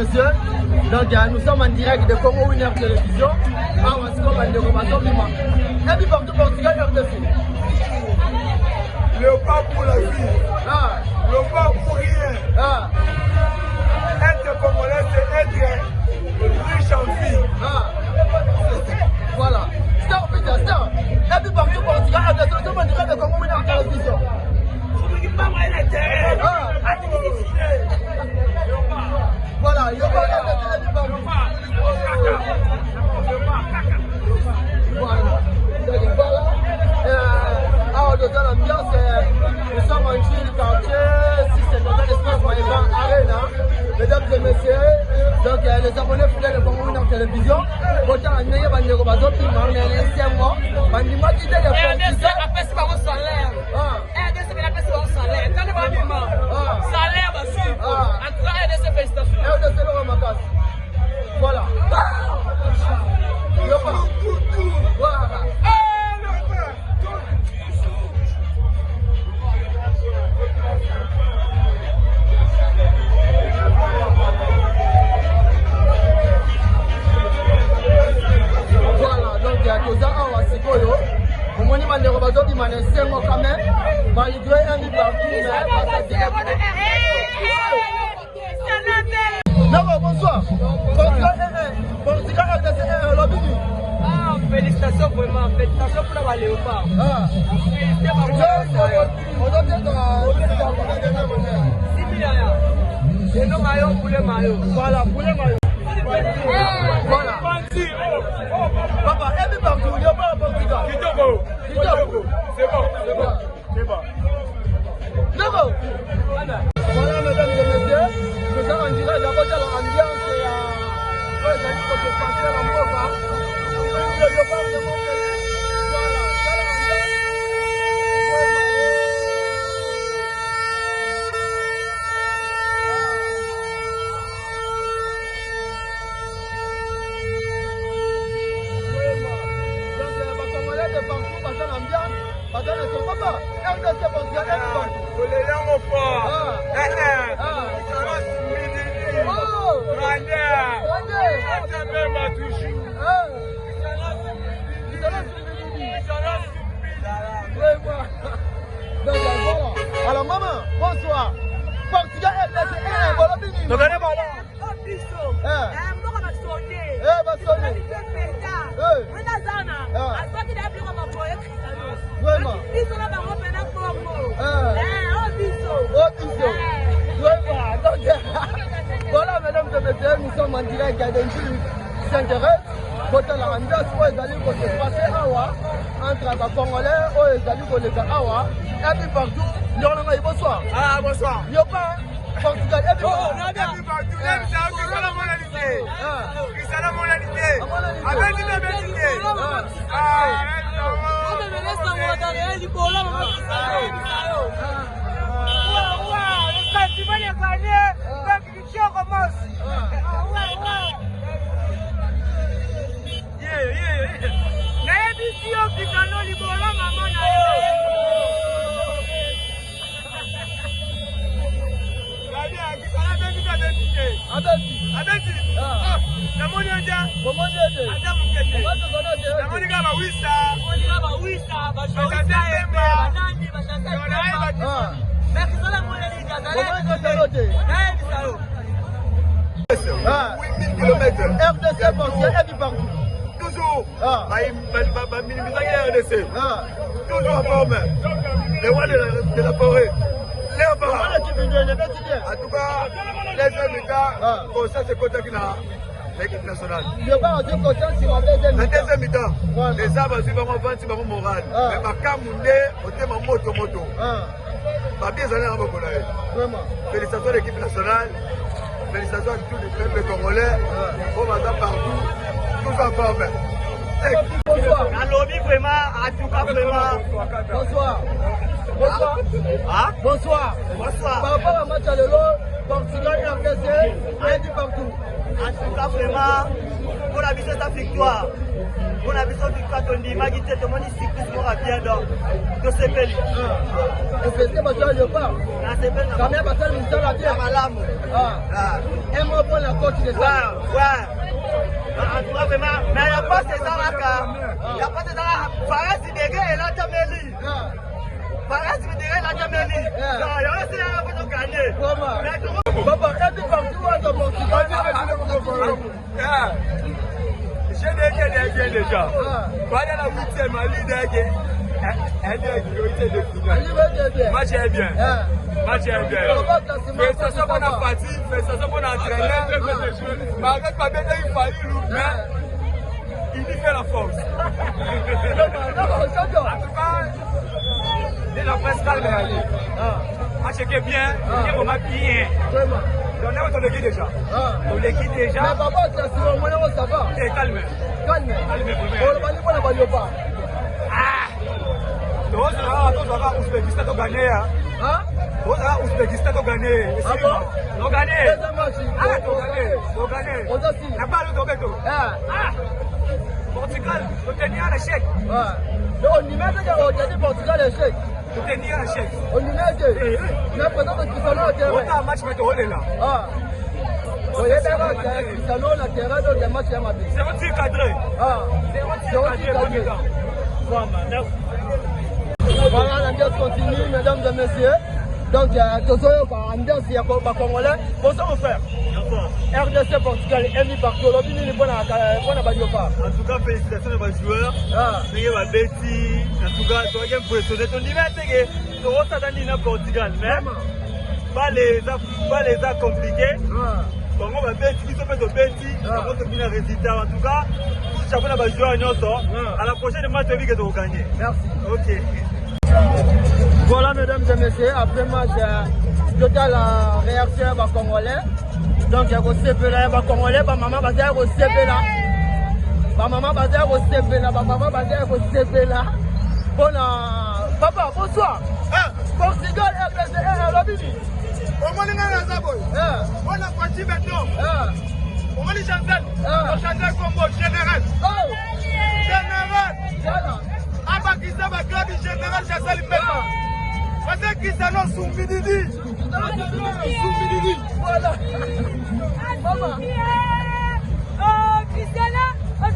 messieurs, donc nous sommes en direct de Congo Winner Télévision. Et puis partout Portugal, RDC. Le pas pour la vie, le pas pour rien. Être congolais, c'est être riche en vie. Voilà. Stop, Peter, stop. Et puis partout Portugal, RDC, nous sommes en direct de Congo Winner Télévision. Voilà, il y a pas de dans l'ambiance, nous sommes en Chine, quartier, si c'est dans l'espace Maïvan Arena, mesdames et messieurs, donc les abonnés fidèles de Congo Winner Télévision, autant en ayant bandé au bateau, puis m'en est laissé moi, bandit moi qui était le fond. RDC appelle ça mon salaire. RDC appelle ça mon salaire. Quand on va dire salaire va suivre. En tout cas, RDC félicitations. RDC le ramasse. Voilà. Voilà. Malgré un but partout, bonsoir. Félicitations vraiment, félicitations pour la léopard. C'est nos maillots pour les maillots. Voilà, pour les maillots. Voilà. Papa, et puis partout, il n'y a pas un Portugal. C'est bon. D'accord. Voilà, mesdames et messieurs, nous sommes en direct d'abord dans l'ambiance et pour les amis qui se passent en Boca. Alors maman, bonsoir. Portugal RDC, voilà bini. Donc on est pas là. Voilà mesdames et messieurs, nous sommes en direct d'un film qui s'intéresse. Côté la ambiance, où les alliés se passer entre les Congolais, où les alliés se passer awa. Et puis partout, bonsoir. Bonsoir. Il n'y a pas Portugal. Et puis partout. RDC Portugal et puis partout. Toujours. RDC. Toujours en forme. Les rois de la forêt. En tout cas, les résultats, pour ça, c'est côté qui n'a l'équipe nationale. La deuxième mi-temps, les arbres, c'est vraiment moral. Mais ma camoundé, au thème moto. Pas bien aller en Bokonaï. Félicitations à l'équipe nationale. Félicitations à tous les peuples congolais. On va partout. Tous en forme. Bonsoir. Alobi vraiment, en tout cas vraiment. Bonsoir. Bonsoir. Par rapport à match à l'élo, Portugal RDC, un dit partout. En tout cas vraiment, pour la mission sa victoire. Pour la mission victoire, on dit, ma guitare, tout le monde ici, plus qu'on a bien donc. Que c'est belle. Est-ce que tu as le pas? Quand même, parce que nous sommes là, tu as malade. Un mot pour la coach de ça. En tout cas, vraiment, mais il n'y a pas ces aracas. Il n'y a pas ces aracas. Farah Sidege et là, Jameli. Farah Sidege et là, Jameli. Il y a aussi un peu de gagner. Papa, est-ce que tu vois ton Portugal? J'ai des déjà. Voilà la 8e, elle est match est bien. Match est bien. Félicitations pour la fatigue, félicitations pour l'entraîneur. Malgré que Babé il fallu louper, il y fait la force. En tout cas, c'est la presse calme. Match est bien, il est vraiment bien. On est dans l'équipe déjà. On l'équipe déjà. Mais papa, c'est un moment où ça va. Calme. Calme. On va aller pas. Ouzbékistan a gagné. Ouzbékistan a gagné. Ah bon? On a gagné. On a gagné. On a gagné. La balle au Beto. Portugal, on tenait à l'échec. On y met que Portugal est échec. On tenait à l'échec. On y met que. Mais peut-être que Cristiano a terrain. On a un match mais on est là. On est là. Cristiano a terrain dans le match. C'est un tir cadré. C'est un tir cadré. Voilà, l'ambiance continue, mesdames et messieurs. Donc, ambiance, il y a pas congolais. Bonsoir, mon frère. RDC Portugal, Emi partout. En tout cas, félicitations à vos joueurs. C'est un Betty. En tout cas, c'est un impressionné. On dit, mais c'est un Portugal. Mais pas les a compliqués. Donc, on va Betty, ils sont fait de Betty. On va faire un résultat. En tout cas, chaque fois, on va jouer à la prochaine match, on va gagner. Merci. Ok. Voilà, mesdames et messieurs, après match, total la réaction des Congolais. Donc, il y a aussi les Congolais, maman va dire aussi là. Maman va dire aussi là, maman va dire aussi là. Bon, papa, bonsoir. Portugal, RDC, Lobini. On va aller à la boy. On a parti maintenant. On va aller chanter. On chanter Congo général. Général. Voilà. Abakisa Baklabi général Chassali Pema. Parce que Cristiano Soumididi. Soumididi. Voilà. Maman. Oh, Cristiano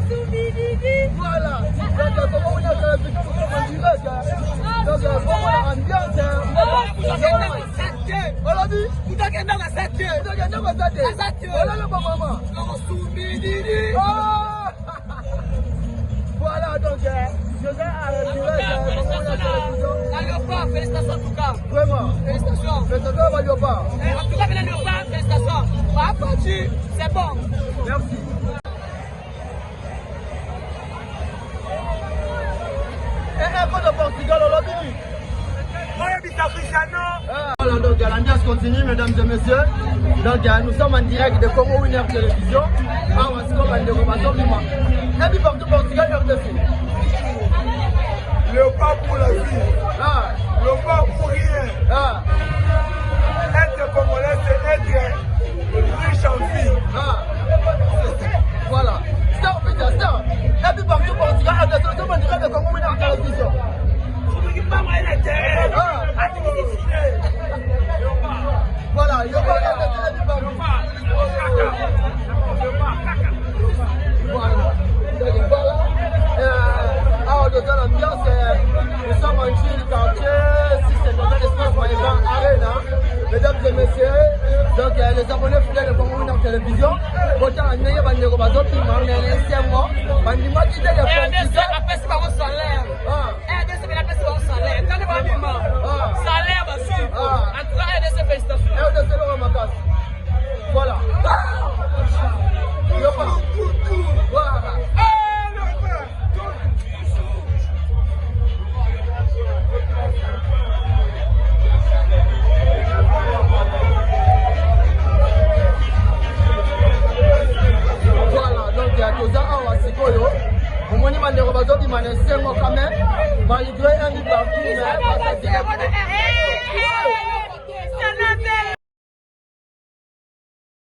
Soumididi. Voilà. Donc, comment on a fait la vidéo en direct? Donc, comment la ambiance? Voilà dit. Vous avez gagné à 7 heures. Vous avez gagné à 7 heures. Voilà le bon maman. Soumididi. Voilà, donc, je vais arrêter Léopard, félicitations en tout cas. Vraiment. Félicitations. Félicitations à Léopard. En tout cas, les Léopard, félicitations. Par contre, c'est bon. Merci. Et un peu de Portugal, on l'a dit. Voilà, donc l'ambiance continue, mesdames et messieurs. Donc nous sommes en direct de Congo Winner Télévision. On va se faire une information. Et puis partout Portugal, RDC. Le pas pour la vie. Le pas pour rien. Être congolais, c'est être riche en vie. Voilà. Stop, Peter, stop. Et puis partout Portugal, RDC. Nous sommes en direct de Congo Winner Télévision. Voilà, il y a pas de dans l'ambiance, nous sommes en Chine, quartier, si c'est dans l'espace Maïban Arena. Mesdames et messieurs, donc les abonnés fidèles de Congo Winner Télévision, autant en ayant bandé au bateau, puis m'en est laissé moi. Bandima qui était RDC après c'est pas mon salaire. RDC mais après c'est mon salaire. Quand on va vivre, salaire aussi. En tout cas RDC félicitations. RDC le ramacasse. Voilà. Voilà. Voilà, donc il y a tout ça à Wasikoyo. Au moins, il y a des robots qui m'ont laissé quand même. Malgré un peu partout, mais pas ça.